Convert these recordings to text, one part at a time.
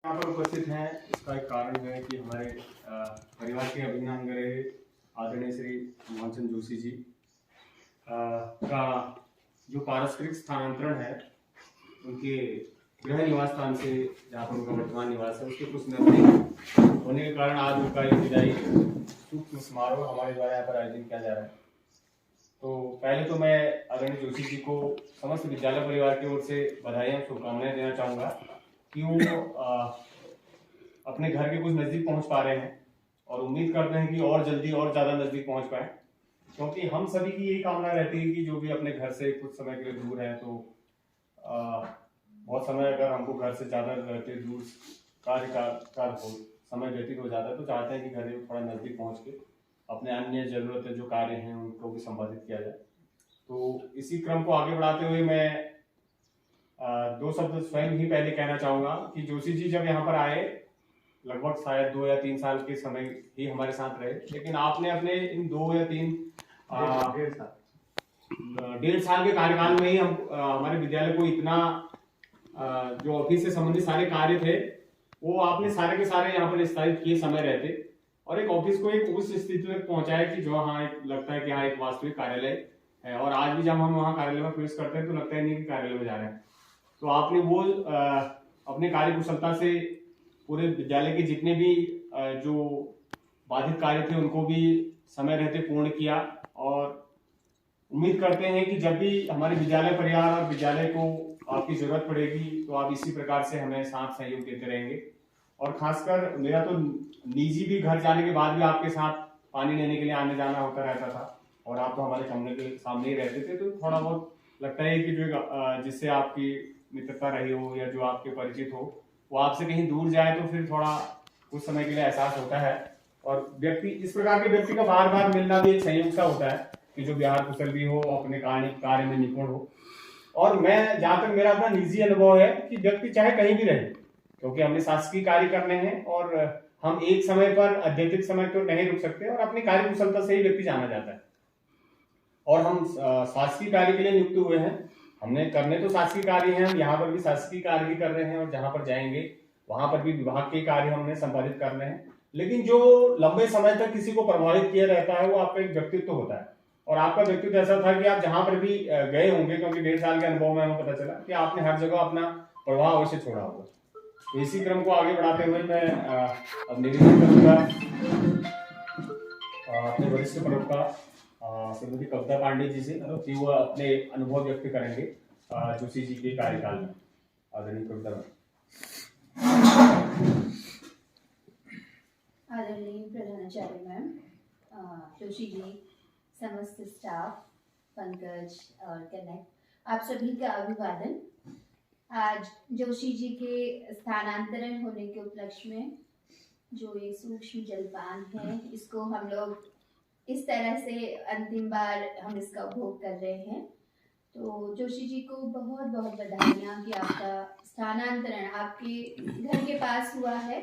यहाँ पर उपस्थित हैं, इसका एक कारण है कि हमारे परिवार के अभिन्न अंग रहे आदरणीय श्री मोहनचंद जोशी जी का जो पारस्परिक स्थानांतरण है उनके गृह निवास स्थान से जहाँ पर उनका वर्तमान निवास है उसके कुछ नजदीक होने के कारण आज उनका एक विदाई सूक्ष्म समारोह हमारे द्वारा यहाँ पर आयोजन किया जा रहा है। तो पहले तो मैं आदरणीय जोशी जी को समस्त विद्यालय परिवार की ओर से बधाई और शुभकामनाएं देना चाहूँगा कि वो अपने घर के कुछ नज़दीक पहुंच पा रहे हैं और उम्मीद करते हैं कि और जल्दी और ज़्यादा नज़दीक पहुंच पाए, क्योंकि हम सभी की यही कामना रहती है कि जो भी अपने घर से कुछ समय के लिए दूर है तो बहुत समय अगर हमको घर से ज़्यादा रहते दूर कार्य हो समय व्यतीत हो जाता है तो चाहते हैं कि घर में थोड़ा नज़दीक पहुँच के अपने अन्य ज़रूरतें जो कार्य हैं उनको भी संपादित किया जाए। तो इसी क्रम को आगे बढ़ाते हुए मैं दो शब्द स्वयं ही पहले कहना चाहूँगा कि जोशी जी जब यहाँ पर आए लगभग शायद 2 या 3 साल के समय ही हमारे साथ रहे, लेकिन आपने अपने इन 2 या 3 डेढ़ साल के कार्यकाल में ही हम हमारे विद्यालय को इतना जो ऑफिस से संबंधित सारे कार्य थे वो आपने सारे के सारे यहाँ पर निस्तारित किए समय रहते और एक ऑफिस को एक उस स्थिति तक पहुंचाया कि जो हाँ एक लगता है कि हाँ एक वास्तविक कार्यालय है। और आज भी जब हम वहाँ कार्यालय में प्रवेश करते हैं तो लगता है नहीं कि कार्यालय में जा रहे हैं। तो आपने वो अपने कार्य कुशलता से पूरे विद्यालय के जितने भी जो बाधित कार्य थे उनको भी समय रहते पूर्ण किया और उम्मीद करते हैं कि जब भी हमारे विद्यालय परिवार और विद्यालय को आपकी जरूरत पड़ेगी तो आप इसी प्रकार से हमें साथ सहयोग देते रहेंगे। और खासकर मेरा तो निजी भी घर जाने के बाद भी आपके साथ पानी लेने के लिए आने जाना होता रहता था और आप तो हमारे कमरे के सामने ही रहते थे, तो थोड़ा बहुत लगता है कि जो जिससे आपकी मित्रता रही हो या जो आपके परिचित हो वो आपसे कहीं दूर जाए तो फिर थोड़ा कुछ समय के लिए एहसास होता है। और व्यक्ति इस प्रकार के व्यक्ति का बार बार मिलना भी एक संयोग सा होता है कि जो व्यवहार कुशल भी हो, अपने कार्य में निपुण हो। और मैं जहाँ तक मेरा अपना निजी अनुभव है कि व्यक्ति चाहे कहीं भी रहे, क्योंकि हमने शासकीय कार्य करने हैं और हम एक समय पर अत्यधिक समय तो नहीं रुक सकते और अपनी कार्य कुशलता से ही व्यक्ति जाना जाता है। और हम शासकीय कार्य के लिए नियुक्त हुए हैं, हमने करने तो शासकीय कार्य हैं, हम यहाँ पर भी शासकीय कार्य भी कर रहे हैं और जहाँ पर जाएंगे वहां पर भी विभाग के कार्य हमने संपादित करने हैं। लेकिन जो लंबे समय तक किसी को प्रभावित किया रहता है वो आपका एक व्यक्तित्व होता है और आपका व्यक्तित्व ऐसा था कि आप जहां पर भी गए होंगे, क्योंकि 1.5 साल के अनुभव में हमें पता चला कि आपने हर जगह अपना प्रभाव अवश्य छोड़ा होगा। तो इसी क्रम को आगे बढ़ाते हुए मैं अब निवेदन करूंगा अपने वरिष्ठ प्रवक्ता श्रीमती कविता पांडे जी से कि वो अपने अनुभव व्यक्त करेंगे जोशी जी के कार्यकाल में। आदरणीय कविता आदरणीय प्रधानाचार्य मैम, जोशी जी, समस्त स्टाफ, पंकज और कनेक्ट, आप सभी का अभिवादन। आज जोशी जी के स्थानांतरण होने के उपलक्ष्य में जो ये सूक्ष्म जलपान है इसको हम लोग इस तरह से अंतिम बार हम इसका उपभोग कर रहे हैं। तो जोशी जी को बहुत बहुत बधाइयाँ कि आपका स्थानांतरण आपके घर के पास हुआ है।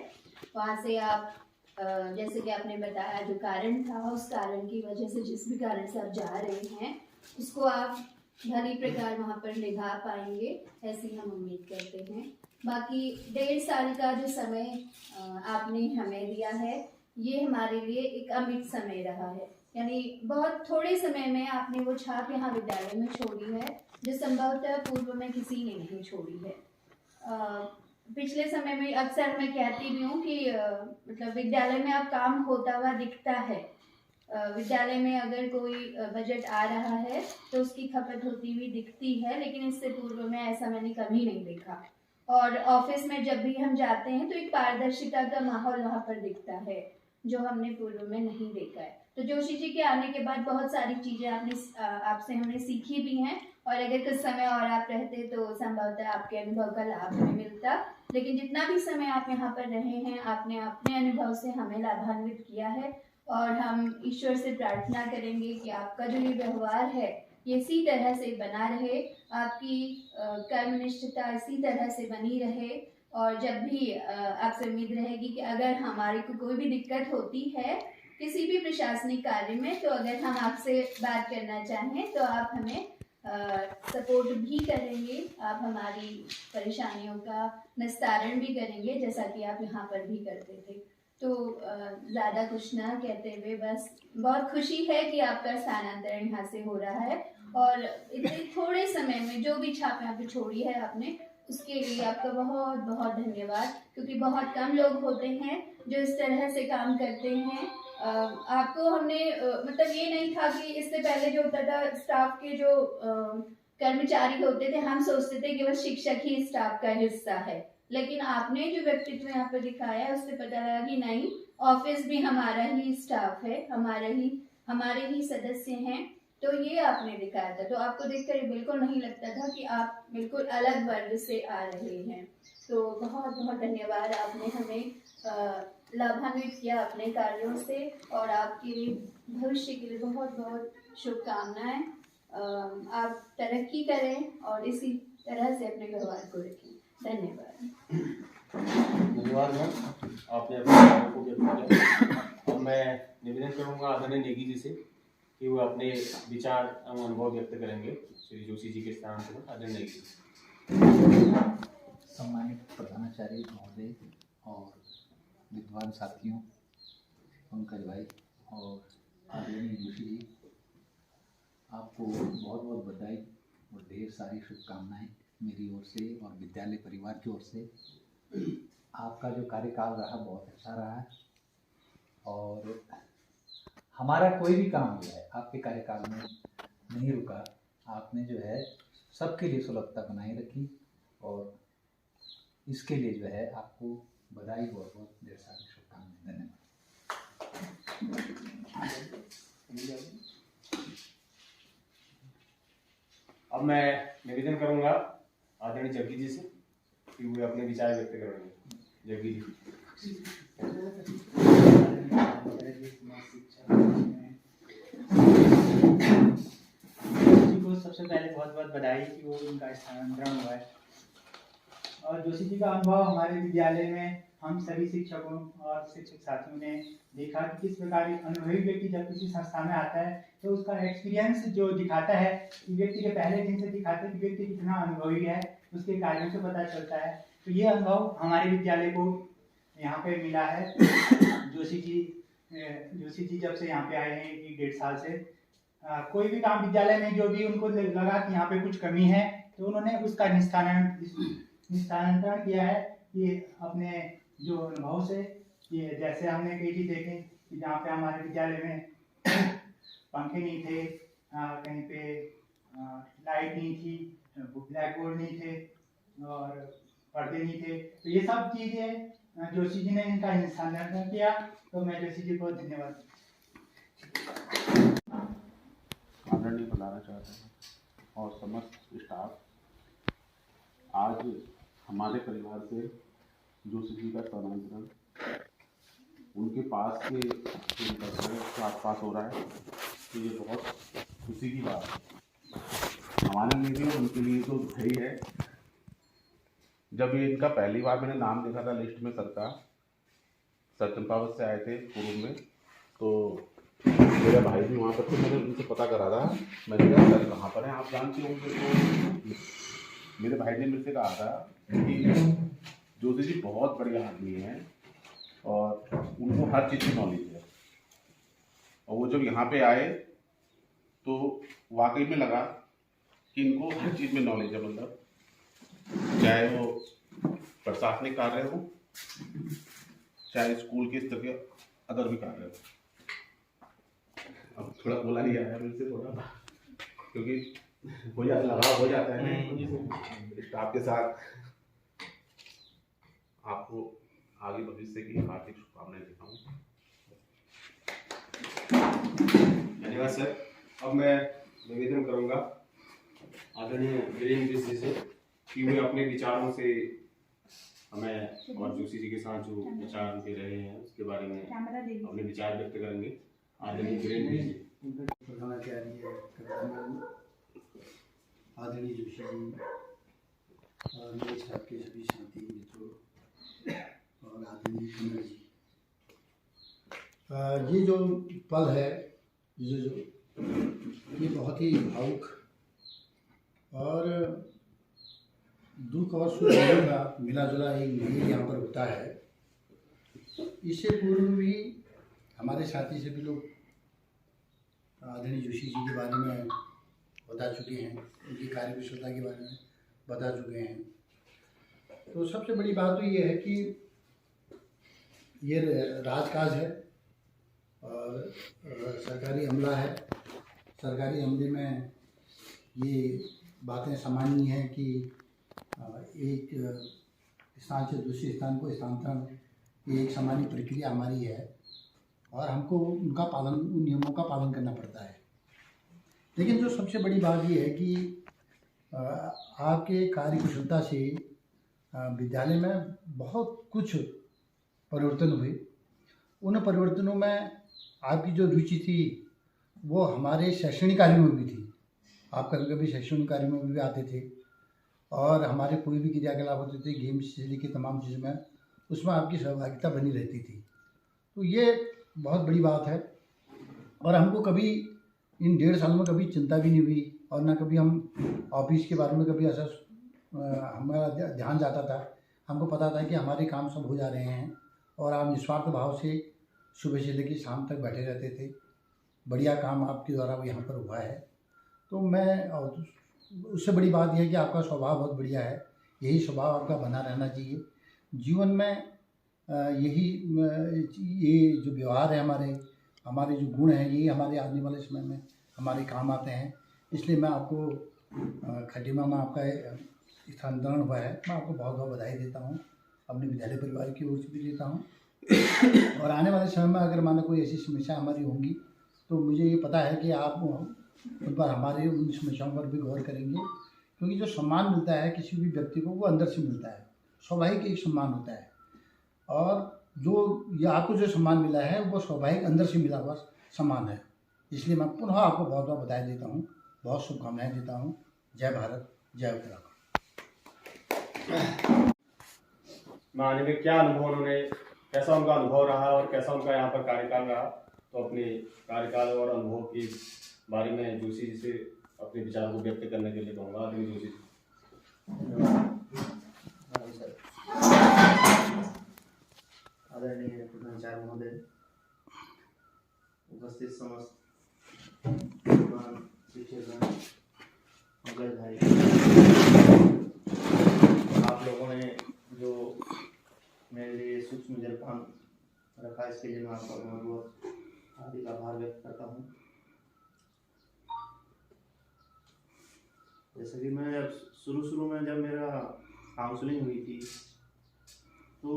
वहाँ से आप जैसे कि आपने बताया जो कारण था उस कारण की वजह से जिस भी कारण से आप जा रहे हैं उसको आप भली प्रकार वहाँ पर निभा पाएंगे, ऐसी हम उम्मीद करते हैं। बाकी 1.5 साल का जो समय आपने हमें दिया है ये हमारे लिए एक अमिट समय रहा है, यानी बहुत थोड़े समय में आपने वो छाप यहाँ विद्यालय में छोड़ी है जो संभवतः पूर्व में किसी ने नहीं छोड़ी है। पिछले समय में अक्सर मैं कहती भी हूँ कि मतलब विद्यालय में अब काम होता हुआ दिखता है। विद्यालय में अगर कोई बजट आ रहा है तो उसकी खपत होती हुई दिखती है, लेकिन इससे पूर्व में ऐसा मैंने कभी नहीं देखा। और ऑफिस में जब भी हम जाते हैं तो एक पारदर्शिता का माहौल वहाँ पर दिखता है जो हमने पूर्व में नहीं देखा है। तो जोशी जी के आने के बाद बहुत सारी चीज़ें आपसे हमने सीखी भी हैं और अगर कुछ समय और आप रहते तो संभवतः आपके अनुभव का लाभ हमें मिलता। लेकिन जितना भी समय आप यहाँ पर रहे हैं आपने अपने अनुभव से हमें लाभान्वित किया है और हम ईश्वर से प्रार्थना करेंगे कि आपका जो ये व्यवहार है ये इसी तरह से बना रहे, आपकी कर्मनिष्ठता इसी तरह से बनी रहे। और जब भी आपसे उम्मीद रहेगी कि अगर हमारे को कोई भी दिक्कत होती है किसी भी प्रशासनिक कार्य में तो अगर हम आपसे बात करना चाहें तो आप हमें सपोर्ट भी करेंगे, आप हमारी परेशानियों का निस्तारण भी करेंगे, जैसा कि आप यहाँ पर भी करते थे। तो ज़्यादा कुछ ना कहते हुए बस बहुत खुशी है कि आपका स्थानांतरण यहाँ से हो रहा है, और इतने थोड़े समय में जो भी छाप यहाँ पे छोड़ी है आपने, उसके लिए आपका बहुत बहुत धन्यवाद, क्योंकि बहुत कम लोग होते हैं जो इस तरह से काम करते हैं। आपको हमने मतलब ये नहीं था कि इससे पहले जो होता था स्टाफ के जो कर्मचारी होते थे, हम सोचते थे कि बस शिक्षक ही स्टाफ का हिस्सा है, लेकिन आपने जो व्यक्तित्व यहाँ पर दिखाया उससे पता लगा कि नहीं, ऑफिस भी हमारा ही स्टाफ है, हमारे ही सदस्य हैं। तो ये आपने दिखाया था, तो आपको देखकर ये बिल्कुल नहीं लगता था कि आप बिल्कुल अलग वर्ग से आ रहे हैं। तो बहुत बहुत धन्यवाद, आपने हमें लाभान्वित किया अपने कार्यों से, और आपके लिए भविष्य के लिए बहुत बहुत शुभकामनाएं। आप तरक्की करें और इसी तरह से अपने व्यवहार को रखें। धन्यवाद। धन्यवाद मैम, आपने अपने विचारों को व्यक्त किया। और मैं निवेदन करूंगा आदरणीय नेगी जी से कि वो अपने विचार एवं अनुभव व्यक्त करेंगे श्री जोशी जी के स्थान पर। आदरणीय नेगी जी। सम्मानित प्रधानाचार्य महोदय और विद्वान साथियों, पंकज भाई और आदरणीय जोशी जी, आपको बहुत बहुत बधाई और ढेर सारी शुभकामनाएं मेरी ओर से और विद्यालय परिवार की ओर से। आपका जो कार्यकाल रहा बहुत अच्छा रहा है, और हमारा कोई भी काम जो है आपके कार्यकाल में नहीं रुका। आपने जो है सबके लिए सुलभता बनाए रखी, और इसके लिए जो है आपको बधाई, बहुत बहुत ढेर सारी शुभकामनाएं। धन्यवाद। अब मैं निवेदन करूंगा आदरणीय जग्गी जी से कि वो अपने विचार व्यक्त करेंगे। जग्गी जी। को सबसे पहले बहुत बहुत बधाई कि वो उनका स्थानांतरण हुआ है। और जोशी जी का अनुभव हमारे विद्यालय में हम सभी शिक्षकों और शिक्षक साथियों ने देखा कि किस प्रकार एक अनुभवी व्यक्ति जब किसी संस्था में आता है तो उसका एक्सपीरियंस जो दिखाता है कि व्यक्ति के पहले दिन से दिखाते हैं कि व्यक्ति कितना अनुभवी है, उसके कार्यों से पता चलता है। तो ये अनुभव हमारे विद्यालय को यहाँ पे मिला है। जोशी जी जब से यहाँ पे आए हैं 1-1.5 साल से, कोई भी काम विद्यालय में जो भी उनको लगा कि यहाँ पे कुछ कमी है तो उन्होंने उसका निस्तारण किया है। ये अपने जो अनुभव से, ये जैसे हमने कई चीज देखे कि जहाँ पे हमारे विद्यालय में पंखे नहीं थे, कहीं पे लाइट नहीं थी, ब्लैक बोर्ड नहीं थे और पर्दे नहीं थे, तो ये सब चीजें जोशी जी ने इनका निस्तारण किया। तो मैं जोशी जी को धन्यवाद आदरणीय प्रधानाचार्य और समस्त स्टाफ, आज हमारे परिवार से जोशी जी का स्थानांतरण उनके पास के आसपास हो रहा है, तो ये बहुत खुशी की बात है हमारे लिए भी और उनके लिए। तो सही है, जब ये इनका पहली बार मैंने नाम देखा था लिस्ट में सर चंपावत से आए थे पूर्व में, तो मेरा भाई भी वहाँ पर थे, मैंने उनसे पता करा था। मैंने कहा सर कहाँ पर हैं, आप जानते होंगे? तो मेरे भाई ने मेरे से कहा था कि जोशी जी बहुत बढ़िया आदमी हैं और उनको हर चीज़ की नॉलेज है। और वो जब यहाँ पे आए तो वाकई में लगा कि इनको हर चीज़ में नॉलेज है, मतलब चाहे वो प्रशासनिक कार्य हो, चाहे स्कूल के स्तर के अदर भी कार्य हो। अब थोड़ा बोला नहीं आया मेरे से, थोड़ा क्योंकि लगाव हो जाता है स्टाफ के साथ। आपको आगे भविष्य की हार्दिक शुभकामनाएं देता हूँ। धन्यवाद सर। अब मैं निवेदन करूंगा आदरणीय वीरेंद्र जी से कि वे अपने विचारों से हमें और जोशी जी के साथ जो विचार दे रहे हैं उसके बारे में अपने विचार व्यक्त करेंगे। आदरणीय वीरेंद्र जी। प्रधानाचार्य आदरणीय जोशी जी और मेरे साथ के सभी साथी मित्रों और आदरणीय कमल जी, ये जो पल है, ये बहुत ही भावुक और दुख और सुख दोनों का मिला जुला एक मेल यहाँ पर होता है। इससे पूर्व भी हमारे साथी सभी लोग आदरणीय जोशी जी के बारे में बता चुके हैं, उनकी कार्यकुशलता के बारे में बता चुके हैं। तो सबसे बड़ी बात तो ये है कि ये राजकाज है और सरकारी अमला है। सरकारी अमले में ये बातें सामान्य हैं कि एक स्थान से दूसरे स्थान को स्थानांतरण, ये एक सामान्य प्रक्रिया हमारी है और हमको उन नियमों का पालन करना पड़ता है। लेकिन जो सबसे बड़ी बात ये है कि आपके कार्यकुशलता से विद्यालय में बहुत कुछ परिवर्तन हुए। उन परिवर्तनों में आपकी जो रुचि थी वो हमारे शैक्षणिक कार्यों में भी थी। आप कभी कभी शैक्षणिक कार्यों में भी आते थे और हमारे कोई भी क्रियाकलाप होते थे, गेम्स से लेकर तमाम चीज़ों में, उसमें आपकी सहभागिता बनी रहती थी। तो ये बहुत बड़ी बात है और हमको कभी इन 1.5 साल में कभी चिंता भी नहीं हुई और ना कभी हम ऑफिस के बारे में कभी ऐसा हमारा ध्यान जाता था। हमको पता था कि हमारे काम सब हो जा रहे हैं और आप निस्वार्थ भाव से सुबह से लेकर शाम तक बैठे रहते थे। बढ़िया काम आपके द्वारा वो यहाँ पर हुआ है। तो मैं, और उससे बड़ी बात यह है कि आपका स्वभाव बहुत बढ़िया है। यही स्वभाव आपका बना रहना चाहिए जीवन में। ये जो व्यवहार है, हमारे जो गुण हैं, यही हमारे आने वाले समय में हमारे काम आते हैं। इसलिए मैं आपको खटीमा में आपका स्थानांतरण हुआ है, मैं आपको बहुत बहुत बधाई देता हूँ, अपने विद्यालय परिवार की ओर से भी देता हूँ। और आने वाले समय में अगर मानो कोई ऐसी समस्या हमारी होंगी तो मुझे ये पता है कि आप उन पर हमारे उन समस्याओं पर भी गौर करेंगे, क्योंकि जो सम्मान मिलता है किसी भी व्यक्ति को वो अंदर से मिलता है, स्वाभाविक एक सम्मान होता है। और जो ये आपको जो सम्मान मिला है वो स्वाभाविक अंदर से मिला हुआ सम्मान है। इसलिए मैं पुनः आपको बहुत बहुत बधाई देता हूँ, बहुत शुभकामनाएं देता हूँ। जय भारत, जय उत्तराखंड। में आने में क्या अनुभव उन्होंने, कैसा उनका अनुभव रहा और कैसा उनका यहाँ पर कार्यकाल रहा, तो अपने कार्यकाल और अनुभव के बारे में जोशी जी से अपने विचार को व्यक्त करने के लिए कहूँगा। आदरणीय जोशी जी। आदरणीय प्रधानाचार्य महोदय, उपस्थित समस्त शिक्षकगण, अंकल भाई, आप लोगों ने जो मेरे लिए सूक्ष्म जलपान रखा, इसके लिए मैं आपका बहुत बहुत हार्दिक आभार व्यक्त करता हूँ। जैसे कि मैं शुरू में जब मेरा काउंसलिंग हुई थी तो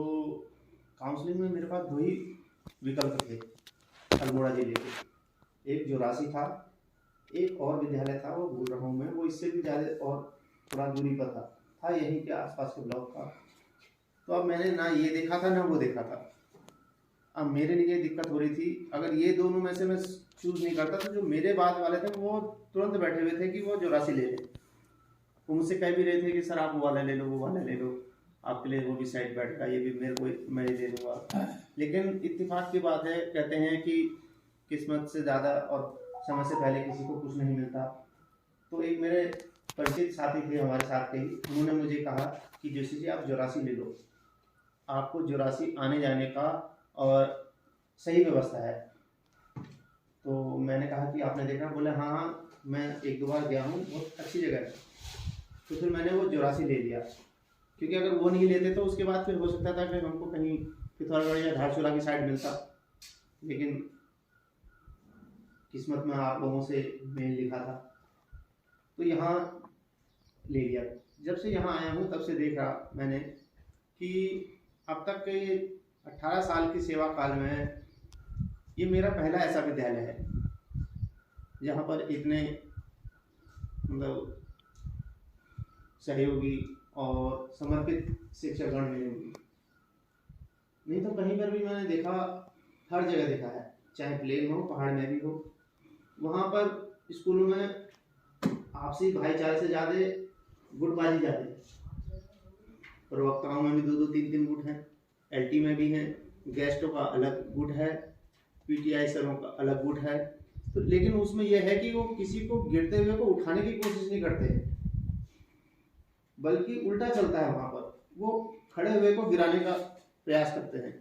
काउंसलिंग में मेरे पास 2 ही विकल्प थे अल्मोड़ा जिले के। एक जोरासी था, एक और विद्यालय था, वो भूल रहा हूँ मैं, वो इससे भी ज़्यादा और थोड़ा दूरी पर था यहीं के आसपास के ब्लॉक का। तो अब मैंने ना ये देखा था ना वो देखा था। अब मेरे लिए दिक्कत हो रही थी, अगर ये दोनों में से मैं चूज़ नहीं करता तो जो मेरे बाद वाले थे वो तुरंत बैठे हुए थे कि वो जोरासी ले लें। वो मुझसे कह भी रहे थे कि सर आप वो वाला ले लो, वो वाला ले लो, आपके लिए वो भी साइड बैठेगा, ये भी मेरे को मैं ही ले लूँगा। लेकिन इत्तेफाक की बात है, कहते हैं कि किस्मत से ज़्यादा और समय से पहले किसी को कुछ नहीं मिलता। तो एक मेरे परिचित साथी थे हमारे साथ के ही, उन्होंने मुझे कहा कि जोशी जी आप जोरासी ले लो, आपको जोरासी आने जाने का और सही व्यवस्था है। तो मैंने कहा कि आपने देखा? बोले हाँ मैं 1-2 बार गया हूँ, बहुत अच्छी जगह है। तो फिर मैंने वो जोरासी ले लिया, क्योंकि अगर वो नहीं लेते तो उसके बाद फिर हो सकता था कि हमको कहीं पिथौरागढ़ या धारचूला की साइड मिलता। लेकिन किस्मत में आप लोगों से मेल लिखा था तो यहाँ ले लिया। जब से यहाँ आया हूँ तब से देखा मैंने कि अब तक के 18 साल की सेवा काल में ये मेरा पहला ऐसा विद्यालय है जहाँ पर इतने मतलब सहयोगी और समर्पित शिक्षकगण मिले होंगे। नहीं तो कहीं पर भी मैंने देखा, हर जगह देखा है, चाहे प्लेन हो पहाड़ में भी हो, वहाँ पर स्कूलों में आपसी भाईचारे से ज़्यादा गुटबाजी ज़्यादा है। प्रवक्ताओं में भी 2-2 3-3 गुट हैं, एलटी में भी हैं, गेस्टों का अलग गुट है, पीटीआई सरों का अलग गुट है। तो लेकिन उसमें यह है कि वो किसी को गिरते हुए को उठाने की कोशिश नहीं करते हैं, बल्कि उल्टा चलता है। वहाँ पर वो खड़े हुए को गिराने का प्रयास करते हैं।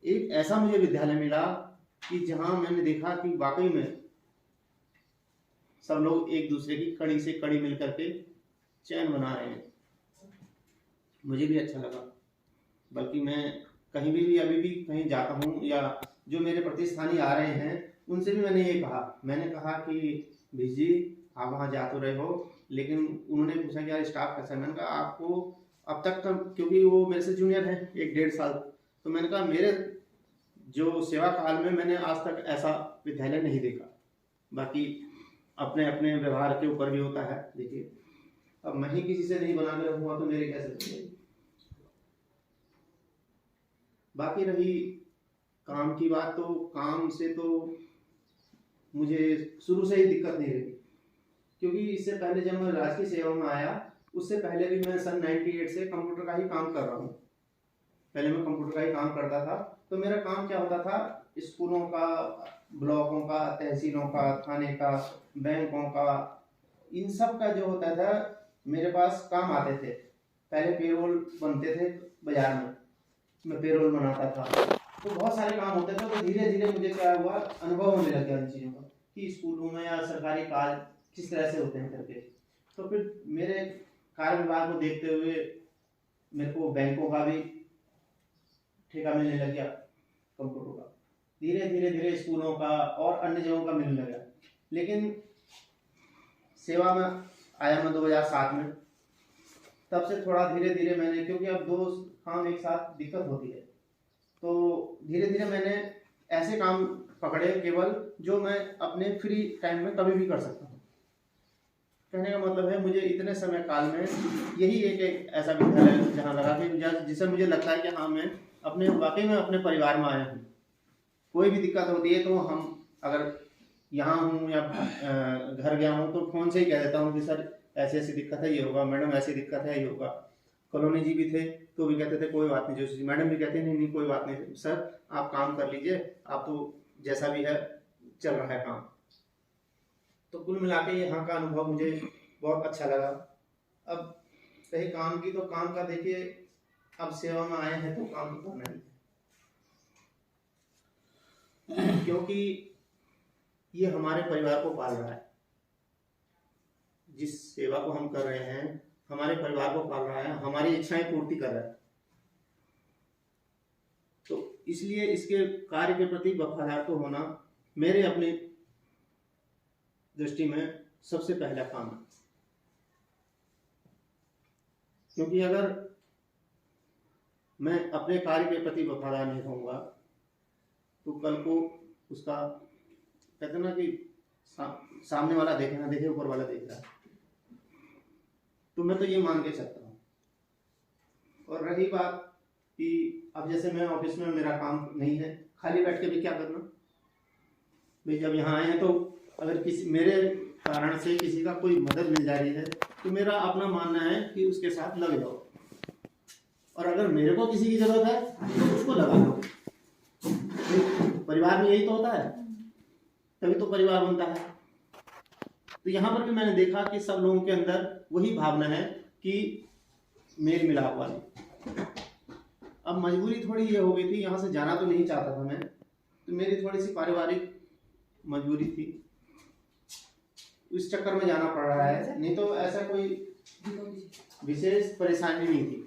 एक ऐसा मुझे विद्यालय मिला कि जहाँ मैंने देखा कि वाकई में सब लोग एक दूसरे की कड़ी से कड़ी मिल करके चैन बना रहे हैं। मुझे भी अच्छा लगा। बल्कि मैं कहीं भी अभी भी कहीं जाता हूँ या जो मेरे प्रतिस्थानी आ रहे हैं उनसे भी मैंने ये कहा, मैंने कहा कि भीष जी आप वहाँ जा तो रहे हो, लेकिन उन्होंने पूछा कि यार स्टाफ कैसा है। मैंने कहा आपको अब तक क्योंकि वो मेरे से जूनियर है 1-1.5 साल, तो मैंने कहा मेरे जो सेवा काल में मैंने आज तक ऐसा विद्यालय नहीं देखा। बाकी अपने अपने व्यवहार के ऊपर भी होता है। देखिए अब मैं ही किसी से नहीं बना के रखूँगा तो मेरे कैसे बनेगी। बाकी रही काम की बात, तो काम से तो मुझे शुरू से ही दिक्कत नहीं रही, क्योंकि इससे पहले जब मैं राजकीय सेवा में आया उससे पहले भी मैं सन 98 से कंप्यूटर का ही काम कर रहा हूँ। पहले मैं कंप्यूटर का ही काम करता था। तो मेरा काम क्या होता था, स्कूलों का, ब्लॉकों का, तहसीलों का, थाने का, बैंकों का, इन सब का जो होता था मेरे पास काम आते थे। पहले पेरोल बनते थे बाजार में, मैं पेरोल बनाता था। तो बहुत सारे काम होते थे। तो धीरे धीरे मुझे क्या हुआ, अनुभव होने लग गया इन चीज़ों का कि स्कूलों में या सरकारी कार्य किस तरह से होते हैं करके। तो फिर मेरे कार्य विभाग को देखते हुए मेरे को बैंकों का भी ठेका मिलने लग गया, कंप्यूटर का। धीरे धीरे धीरे स्कूलों का और अन्य जगहों का मिलने लगा। लेकिन सेवा में आया मैं 2007 में, तब से थोड़ा धीरे धीरे मैंने, क्योंकि अब 2 काम एक साथ दिक्कत होती है, तो धीरे धीरे मैंने ऐसे काम पकड़े केवल जो मैं अपने फ्री टाइम में कभी भी कर सकता हूँ। कहने का मतलब है मुझे इतने समय काल में यही एक ऐसा विद्यालय जहाँ लगा कि जिसे मुझे लगता है कि हाँ मैं अपने वाकई में अपने परिवार में आया हूँ। कोई भी दिक्कत होती है तो हम अगर यहाँ हूँ या घर गया हूँ तो फ़ोन से ही कह देता हूँ कि सर ऐसी ऐसी दिक्कत है, ये होगा, मैडम ऐसी दिक्कत है, ये होगा। कॉलोनी जी भी थे तो भी कहते थे कोई बात नहीं, जोशी जी मैडम भी कहते नहीं नहीं कोई बात नहीं सर आप काम कर लीजिए, आप तो जैसा भी है चल रहा है काम। तो कुल मिला के यहाँ का अनुभव मुझे बहुत अच्छा लगा। अब रही काम की, तो काम का देखिए अब सेवा में आए हैं तो काम तो करना ही, क्योंकि ये हमारे परिवार को पाल रहा है। जिस सेवा को हम कर रहे हैं हमारे परिवार को पाल रहा है, हमारी इच्छाएं पूर्ति कर रहा है। तो इसलिए इसके कार्य के प्रति वफादार तो होना मेरे अपनी दृष्टि में सबसे पहला काम है। क्योंकि अगर मैं अपने कार्य के प्रति वफादार नहीं रहूँगा तो कल को उसका कहते ना कि सामने वाला देखे ना देखे ऊपर वाला देख रहा है, तो मैं तो ये मान के चलता हूँ। और रही बात कि अब जैसे मैं ऑफिस में मेरा काम नहीं है, खाली बैठ के भी क्या करना भाई, जब यहाँ आए हैं तो अगर किसी मेरे कारण से किसी का कोई मदद मिल जा रही है तो मेरा अपना मानना है कि उसके साथ लग जाओ, और अगर मेरे को किसी की जरूरत है तो उसको लगा लो। परिवार में यही तो होता है, तभी तो परिवार बनता है। तो यहाँ पर भी मैंने देखा कि सब लोगों के अंदर वही भावना है कि मेल मिलाप वाली। अब मजबूरी थोड़ी ये हो गई थी, यहाँ से जाना तो नहीं चाहता था मैं, तो मेरी थोड़ी सी पारिवारिक मजबूरी थी, इस चक्कर में जाना पड़ रहा है, नहीं तो ऐसा कोई विशेष परेशानी नहीं थी।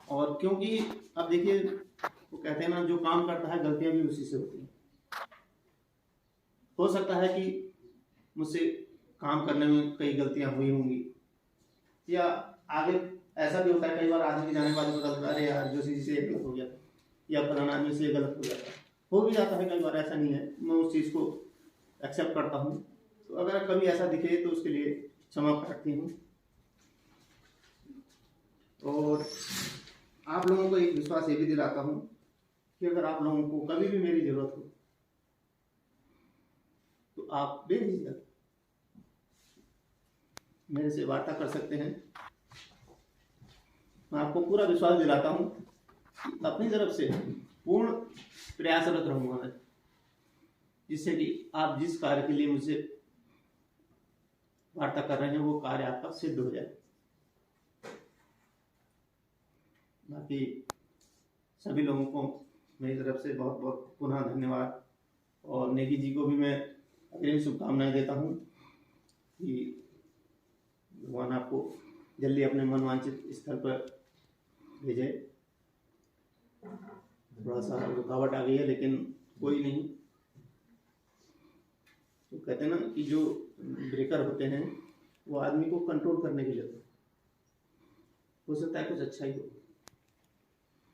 और क्योंकि अब देखिए वो कहते हैं ना, जो काम करता है गलतियां भी उसी से होती हैं। हो सकता है कि मुझसे काम करने में कई गलतियां हुई होंगी, या आगे ऐसा भी होता है कई बार आदमी के जाने के बाद पता लगता है अरे यार जोशी जी से ये गलत हो गया था, या फलाना आदमी से ये गलत हो जाता है, हो भी जाता है कई बार, ऐसा नहीं है। मैं उस चीज़ को एक्सेप्ट करता हूँ। तो अगर कभी ऐसा दिखे तो उसके लिए क्षमा प्रार्थी हूँ। और आप लोगों को एक विश्वास ये भी दिलाता हूँ कि अगर आप लोगों को कभी भी मेरी जरूरत हो तो आप बेझिझक मेरे से वार्ता कर सकते हैं। मैं आपको पूरा विश्वास दिलाता हूँ, अपनी तरफ से पूर्ण प्रयासरत रहूँगा मैं, जिससे कि आप जिस कार्य के लिए मुझसे वार्ता कर रहे हैं वो कार्य आपका सिद्ध हो जाए। बाकी सभी लोगों को मेरी तरफ से बहुत बहुत पुनः धन्यवाद, और नेगी जी को भी मैं अग्रिम शुभकामनाएं देता हूँ कि भगवान आपको जल्दी अपने मनवांछित स्थल पर भेजे। थोड़ा सा रुकावट आ गई है लेकिन कोई नहीं। तो कहते हैं ना कि जो ब्रेकर होते हैं वो आदमी को कंट्रोल करने के लिए होते हैं। हो सकता है कुछ अच्छा ही हो,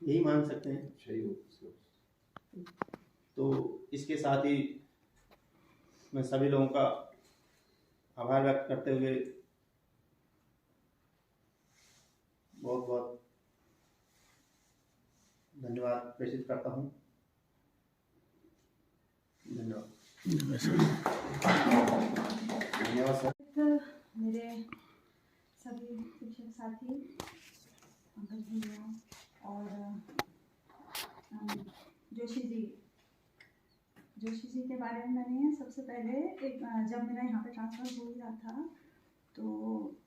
यही मान सकते हैं। तो इसके साथ ही मैं सभी लोगों का आभार व्यक्त करते हुए बहुत बहुत धन्यवाद प्रेषित करता हूँ। धन्यवाद। धन्यवाद सर। मेरे सभी शिक्षक साथी, पंकज भैया और जोशी जी के बारे में मैंने सबसे पहले एक जब मेरा यहाँ पे ट्रांसफ़र हो रहा था तो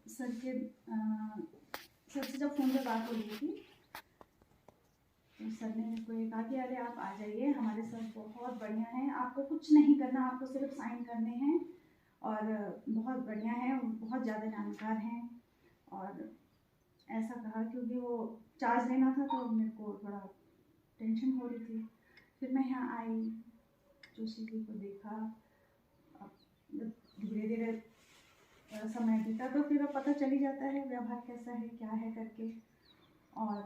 सर से जब फ़ोन पे बात हो रही थी तो सर ने मेरे को ये कहा कि अरे आप आ जाइए, हमारे सर बहुत बढ़िया हैं, आपको कुछ नहीं करना, आपको सिर्फ साइन करने हैं और बहुत बढ़िया है, बहुत ज़्यादा जानकार हैं। और ऐसा कहा क्योंकि वो चार्ज लेना था तो मेरे को थोड़ा टेंशन हो रही थी। फिर मैं यहाँ आई, जोशी जी को देखा, अब धीरे धीरे समय बीता तो फिर पता चली जाता है व्यवहार कैसा है क्या है करके। और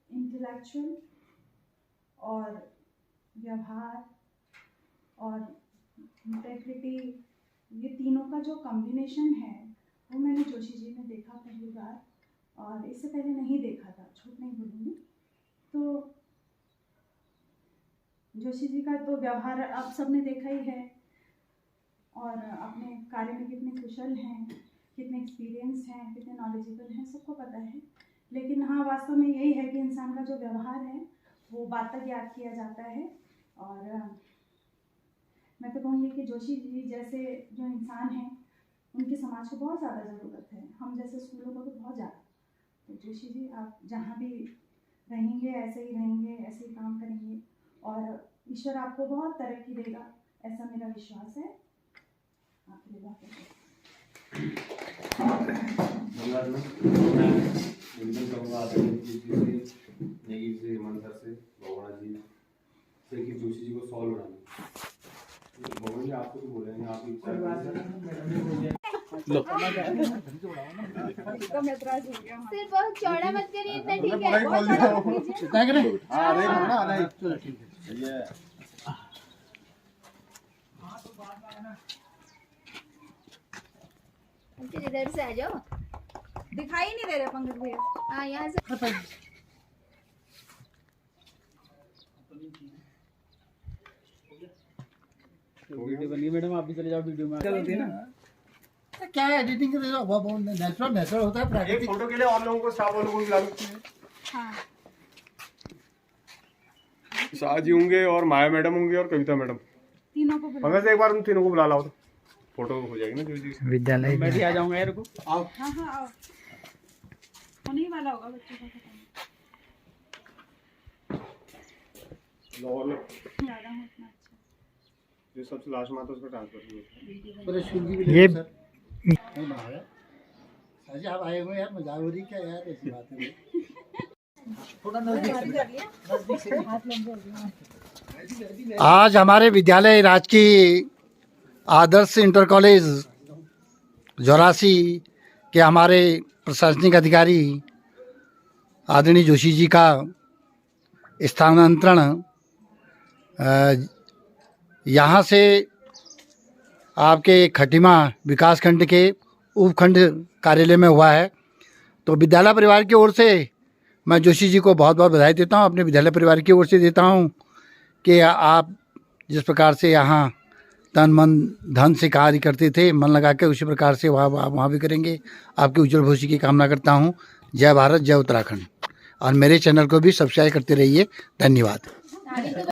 इंटेलेक्चुअल और व्यवहार और इंटेग्रिटी, ये तीनों का जो कॉम्बिनेशन है वो मैंने जोशी जी में देखा पहली बार, और इससे पहले नहीं देखा था, झूठ नहीं बोलूँगी। तो जोशी जी का तो व्यवहार आप सबने देखा ही है, और अपने कार्य में कितने कुशल हैं, कितने एक्सपीरियंस हैं, कितने नॉलेजेबल हैं, सबको पता है। लेकिन हाँ, वास्तव में यही है कि इंसान का जो व्यवहार है वो बात तक याद किया जाता है। और मैं तो कहूँगी कि जोशी जी जैसे जो इंसान हैं उनकी समाज को बहुत ज़्यादा ज़रूरत है, हम जैसे स्कूलों को तो बहुत ज़्यादा। तो जोशी जी आप जहाँ भी रहेंगे ऐसे ही रहेंगे, ऐसे ही काम करेंगे और ईश्वर आपको बहुत तरक्की देगा, ऐसा मेरा विश्वास है। आपके लिए बहुत धन्यवाद। मैं निवेदन करूँगा नेगी से, मंत्र से, भगवान जी से कि जोशी जी को सॉल्व बनाना। भगवान जी आपको तो बोलेंगे, आप सिर्फ बहुत चौड़ा मत करिए, इतना ठीक है, बहुत चौड़ा मत कीजिए। इधर से आ जाओ, दिखाई नहीं दे रहे पंकज भैया। हाँ यहाँ से। वीडियो बनी मैडम, आप भी चले जाओ वीडियो में। चलती है ना, तो क्या है एडिटिंग के वो नेचुरल होता है एक प्राकृतिक। फोटो के लिए और लोगों को, स्टाफ वालों को भी बुला लीजिए। हाँ, शाह जी होंगे और माया मैडम होंगे और कविता मैडम। तीनों को बुला। मगर से एक बार उन तीनों को बुला लाओ तो फोटो हो जाएगी ना। जो जी विद्यालय मैं भी आ जाऊंगा यार को। आओ। हाँ हाँ आओ, होने ही वाला होगा बच्चों का खत्म। ज़्यादा हो उतना अच्छा। जो सबसे लास्ट में आता है उसका ट्रांसफर पूरे स्कूल की भी ये सर नहीं बनाया। सर जी आप आए हुए यार, मजाक हो रही क्या यार, ऐसी बात है। थोड़ा नजदीक से आज हमारे विद्यालय राजकीय आदर्श इंटर कॉलेज जोरासी के हमारे प्रशासनिक अधिकारी आदरणीय जोशी जी का स्थानांतरण यहाँ से आपके खटीमा विकासखंड के उपखंड कार्यालय में हुआ है। तो विद्यालय परिवार की ओर से मैं जोशी जी को बहुत बहुत बधाई देता हूँ, अपने विद्यालय परिवार की ओर से देता हूँ कि आप जिस प्रकार से यहाँ तन मन धन से कार्य करते थे, मन लगा के उसी प्रकार से वहाँ भी करेंगे। आपके उज्जवल भविष्य की कामना करता हूँ। जय भारत, जय उत्तराखंड। और मेरे चैनल को भी सब्सक्राइब करते रहिए। धन्यवाद।